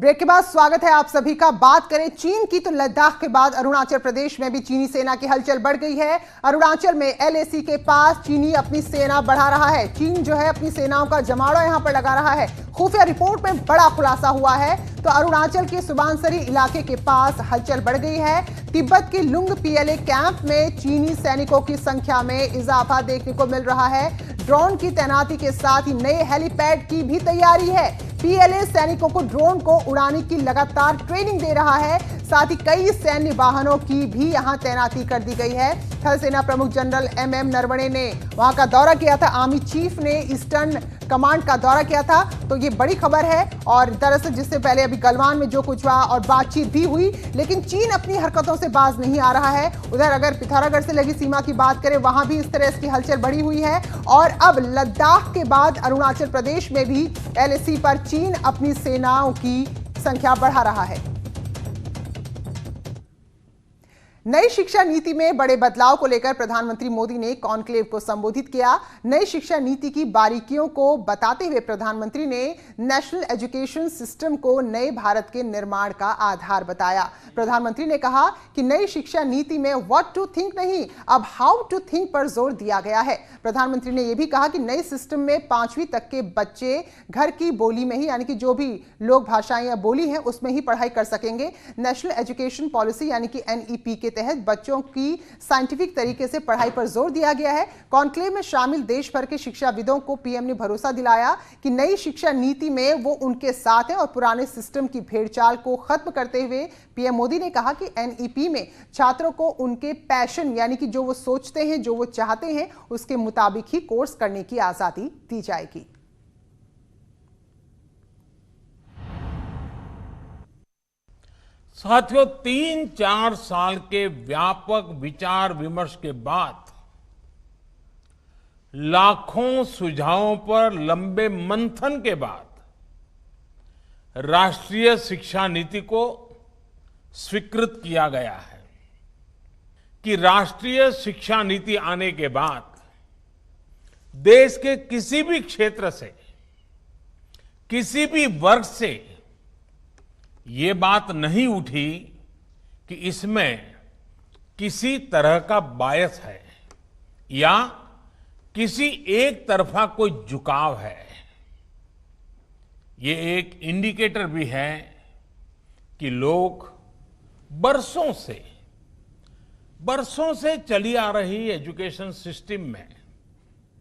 Break के बाद स्वागत है आप सभी का। बात करें चीन की तो लद्दाख के बाद अरुणाचल प्रदेश में भी चीनी सेना की हलचल बढ़ गई है। अरुणाचल में एलएसी के पास चीनी अपनी सेना बढ़ा रहा है। चीन जो है अपनी सेनाओं का जमावड़ा यहां पर लगा रहा है। खुफिया रिपोर्ट में बड़ा खुलासा हुआ है। तो अरुणाचल के सुबानसरी इलाके के पास हलचल बढ़ गई है। तिब्बत के लुंग पीएलए कैंप में चीनी सैनिकों की संख्या में इजाफा देखने को मिल रहा है। ड्रोन की तैनाती के साथ ही नए हेलीपैड की भी तैयारी है। पीएलए सैनिकों को ड्रोन को उड़ाने की लगातार ट्रेनिंग दे रहा है। साथ ही कई सैन्य वाहनों की भी यहां तैनाती कर दी गई है। थल सेना प्रमुख जनरल एमएम नरवणे ने वहां का दौरा किया था। आर्मी चीफ ने ईस्टर्न कमांड का दौरा किया था। तो ये बड़ी खबर है। और दरअसल जिससे पहले अभी गलवान में जो कुछ हुआ और बातचीत भी हुई, लेकिन चीन अपनी हरकतों से बाज नहीं आ रहा है। उधर अगर पिथौरागढ़ से लगी सीमा की बात करें, वहां भी इस तरह की हलचल बढ़ी हुई है। और अब लद्दाख के बाद अरुणाचल प्रदेश में भी एलएसी पर चीन अपनी सेनाओं की संख्या बढ़ा रहा है। नई शिक्षा नीति में बड़े बदलाव को लेकर प्रधानमंत्री मोदी ने कॉन्क्लेव को संबोधित किया। नई शिक्षा नीति की बारीकियों को बताते हुए प्रधानमंत्री ने नेशनल एजुकेशन सिस्टम को नए भारत के निर्माण का आधार बताया। प्रधानमंत्री ने कहा कि नई शिक्षा नीति में व्हाट टू थिंक नहीं, अब हाउ टू थिंक पर जोर दिया गया है। प्रधानमंत्री ने यह भी कहा कि नए सिस्टम में 5वीं तक के बच्चे घर की बोली में ही, यानी कि जो भी लोक भाषाएं या बोली है उसमें ही पढ़ाई कर सकेंगे। नेशनल एजुकेशन पॉलिसी यानी कि एनईपी के तहत बच्चों की साइंटिफिक तरीके से पढ़ाई पर जोर दिया गया है। कॉन्क्लेव में शामिल देश भर के शिक्षाविदों को पीएम ने भरोसा दिलाया कि नई शिक्षा नीति में वो उनके साथ है और पुराने सिस्टम की भेड़चाल को खत्म करते हुए पीएम मोदी ने कहा कि एनईपी में छात्रों को उनके पैशन यानी कि जो वो सोचते हैं, जो वो चाहते हैं, उसके मुताबिक ही कोर्स करने की आजादी दी जाएगी। साथियों, 3-4 साल के व्यापक विचार विमर्श के बाद लाखों सुझावों पर लंबे मंथन के बाद राष्ट्रीय शिक्षा नीति को स्वीकृत किया गया है कि राष्ट्रीय शिक्षा नीति आने के बाद देश के किसी भी क्षेत्र से, किसी भी वर्ग से ये बात नहीं उठी कि इसमें किसी तरह का बायस है या किसी एक तरफा कोई झुकाव है। ये एक इंडिकेटर भी है कि लोग बरसों से चली आ रही एजुकेशन सिस्टम में